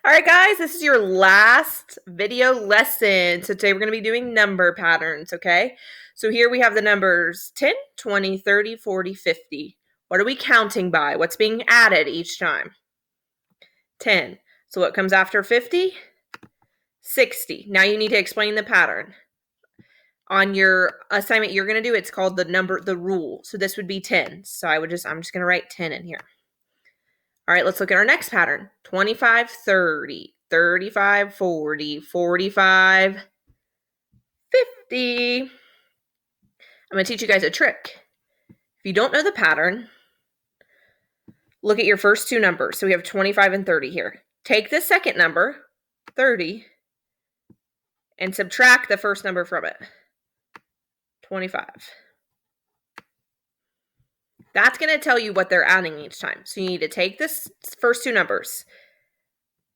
All right, guys, this is your last video lesson. So today we're going to be doing number patterns, okay? So here we have the numbers 10, 20, 30, 40, 50. What are we counting by? What's being added each time? 10. So what comes after 50? 60. Now you need to explain the pattern. On your assignment you're going to do, it's called the rule. So this would be 10. So I'm just going to write 10 in here. All right, let's look at our next pattern. 25, 30, 35, 40, 45, 50. I'm going to teach you guys a trick. If you don't know the pattern, look at your first two numbers. So we have 25 and 30 here. Take the second number, 30, and subtract the first number from it, 25. That's going to tell you what they're adding each time. So you need to take this first two numbers,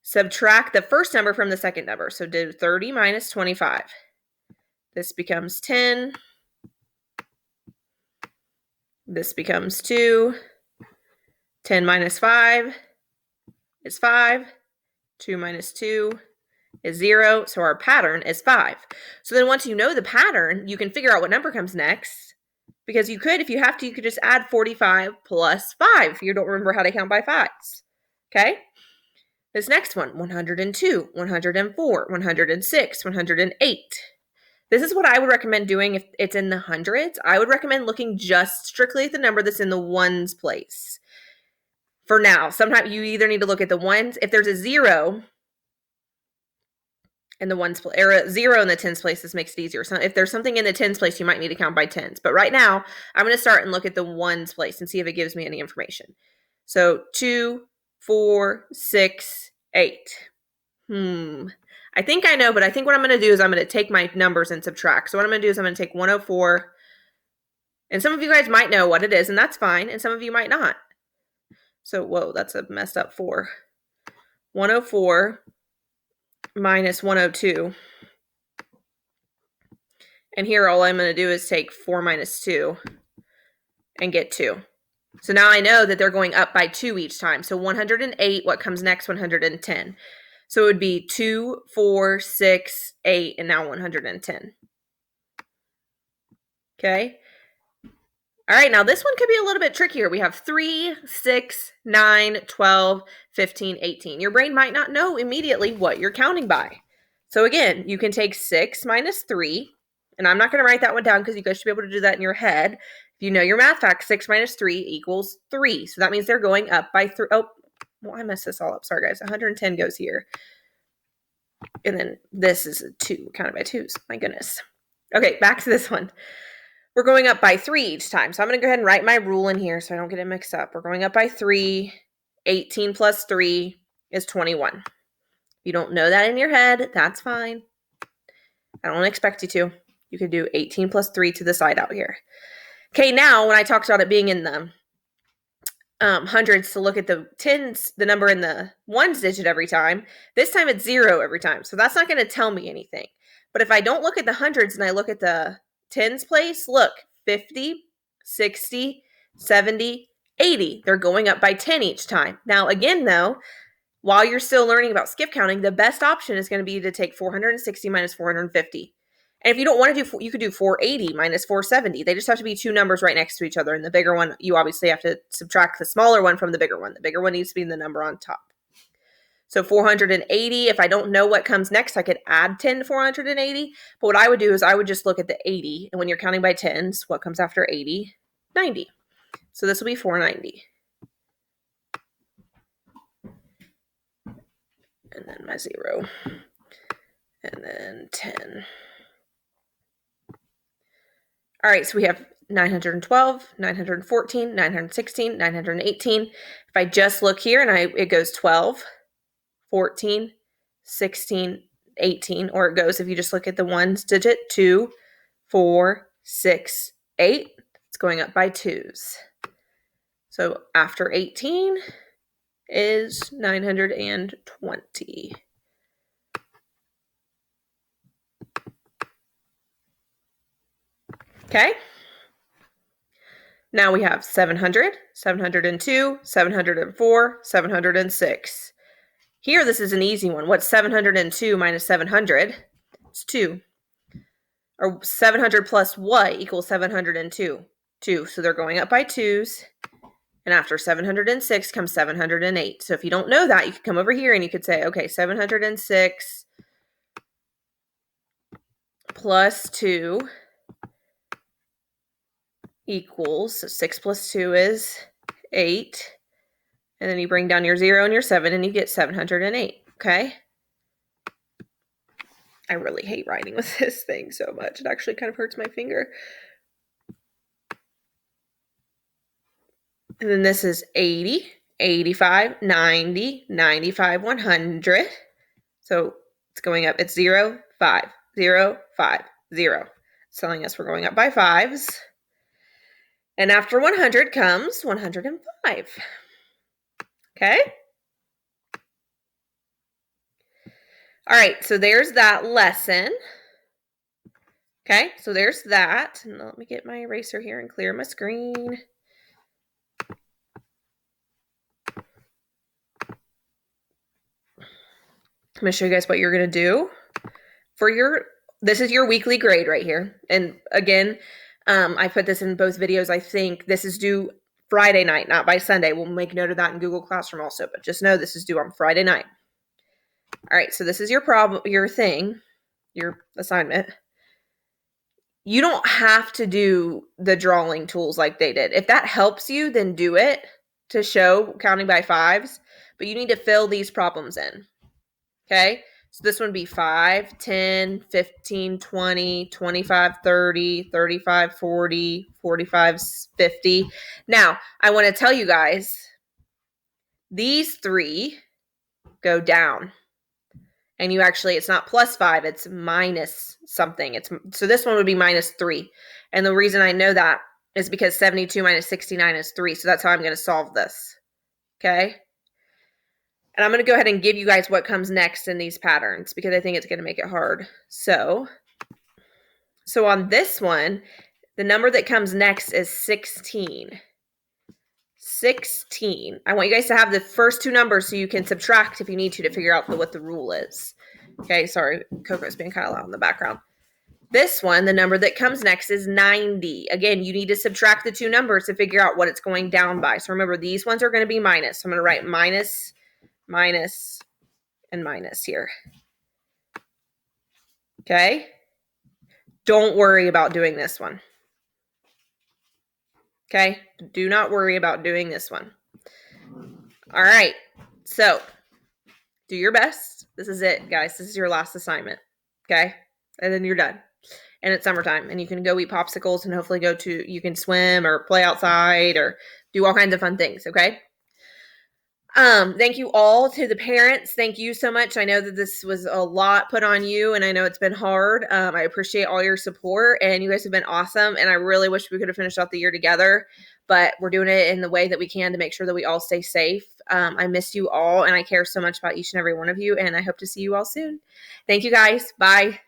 subtract the first number from the second number. So do 30 minus 25. This becomes 10. This becomes 2. 10 minus 5 is 5. 2 minus 2 is 0. So our pattern is 5. So then once you know the pattern, you can figure out what number comes next. Because you could, if you have to, you could just add 45 plus 5 if you don't remember how to count by fives. Okay? This next one, 102, 104, 106, 108. This is what I would recommend doing if it's in the hundreds. I would recommend looking just strictly at the number that's in the ones place. For now, sometimes you either need to look at the ones. If there's a 0 in the ones place, or a 0 in the tens place, this makes it easier. So if there's something in the tens place, you might need to count by tens. But right now, I'm going to start and look at the ones place and see if it gives me any information. So 2, 4, 6, 8. I think I know, but I think what I'm going to do is I'm going to take my numbers and subtract. So what I'm going to do is I'm going to take 104. And some of you guys might know what it is, and that's fine. And some of you might not. So, whoa, that's a messed up 4. 104 minus 102. And here all I'm going to do is take 4 minus 2 and get 2. So now I know that they're going up by 2 each time. So 108, what comes next? 110. So it would be 2, 4, 6, 8, and now 110. Okay? All right, now this one could be a little bit trickier. We have 3, 6, 9, 12, 15, 18. Your brain might not know immediately what you're counting by. So again, you can take 6 minus 3, and I'm not going to write that one down because you guys should be able to do that in your head. If you know your math facts, 6 minus 3 equals 3. So that means they're going up by 3. Oh, well, I messed this all up. Sorry, guys. 110 goes here. And then this is a 2, counted by 2s. My goodness. Okay, back to this one. We're going up by 3 each time. So I'm going to go ahead and write my rule in here so I don't get it mixed up. We're going up by 3. 18 plus 3 is 21. If you don't know that in your head, that's fine. I don't expect you to. You can do 18 plus 3 to the side out here. Okay, now when I talked about it being in the hundreds, to look at the tens, the number in the ones digit every time, this time it's 0 every time. So that's not going to tell me anything. But if I don't look at the hundreds and I look at the tens place, look, 50, 60, 70, 80. They're going up by 10 each time. Now, again, though, while you're still learning about skip counting, the best option is going to be to take 460 minus 450. And if you don't want to do, you could do 480 minus 470. They just have to be two numbers right next to each other. And the bigger one, you obviously have to subtract the smaller one from the bigger one. The bigger one needs to be the number on top. So 480, if I don't know what comes next, I could add 10 to 480. But what I would do is I would just look at the 80. And when you're counting by tens, what comes after 80? 90. So this will be 490. And then my 0. And then 10. All right, so we have 912, 914, 916, 918. If I just look here and it goes 12, 14, 16, 18, or it goes, if you just look at the ones digit, 2, 4, 6, 8, it's going up by 2s. So after 18 is 920. Okay. Now we have 700, 702, 704, 706. Here, this is an easy one. What's 702 minus 700? It's 2. Or 700 plus what equals 702? 2. So they're going up by 2s. And after 706 comes 708. So if you don't know that, you could come over here and you could say, okay, 706 plus 2 equals, so 6 plus 2 is 8. And then you bring down your 0 and your 7 and you get 708, okay? I really hate writing with this thing so much. It actually kind of hurts my finger. And then this is 80, 85, 90, 95, 100. So it's going up. It's 0, 5, 0, 5, 0. It's telling us we're going up by 5s. And after 100 comes 105. Okay? All right, so there's that lesson. Okay, so there's that. And let me get my eraser here and clear my screen. I'm going to show you guys what you're going to do for this is your weekly grade right here. And again, I put this in both videos. I think this is due Friday night, not by Sunday. We'll make note of that in Google Classroom also, but just know this is due on Friday night. All right, so this is your problem, your assignment. You don't have to do the drawing tools like they did. If that helps you, then do it to show counting by 5s, but you need to fill these problems in. Okay, so this one would be 5, 10, 15, 20, 25, 30, 35, 40, 45, 50. Now, I want to tell you guys, these 3 go down. And you actually, it's not plus 5, it's minus something. So this one would be minus 3. And the reason I know that is because 72 minus 69 is 3. So that's how I'm going to solve this. Okay? And I'm going to go ahead and give you guys what comes next in these patterns because I think it's going to make it hard. So on this one, the number that comes next is 16. 16. I want you guys to have the first 2 numbers so you can subtract if you need to figure out what the rule is. Okay, sorry, Coco's being kind of loud in the background. This one, the number that comes next is 90. Again, you need to subtract the 2 numbers to figure out what it's going down by. So remember, these ones are going to be minus. So I'm going to write minus, minus, and minus here. Okay? Don't worry about doing this one. Okay? Do not worry about doing this one. All right. So, do your best. This is it, guys. This is your last assignment. Okay? And then you're done. And it's summertime. And you can go eat popsicles and hopefully you can swim or play outside or do all kinds of fun things. Okay? Thank you all to the parents. Thank you so much. I know that this was a lot put on you and I know it's been hard. I appreciate all your support and you guys have been awesome. And I really wish we could have finished out the year together, but we're doing it in the way that we can to make sure that we all stay safe. I miss you all and I care so much about each and every one of you and I hope to see you all soon. Thank you guys. Bye.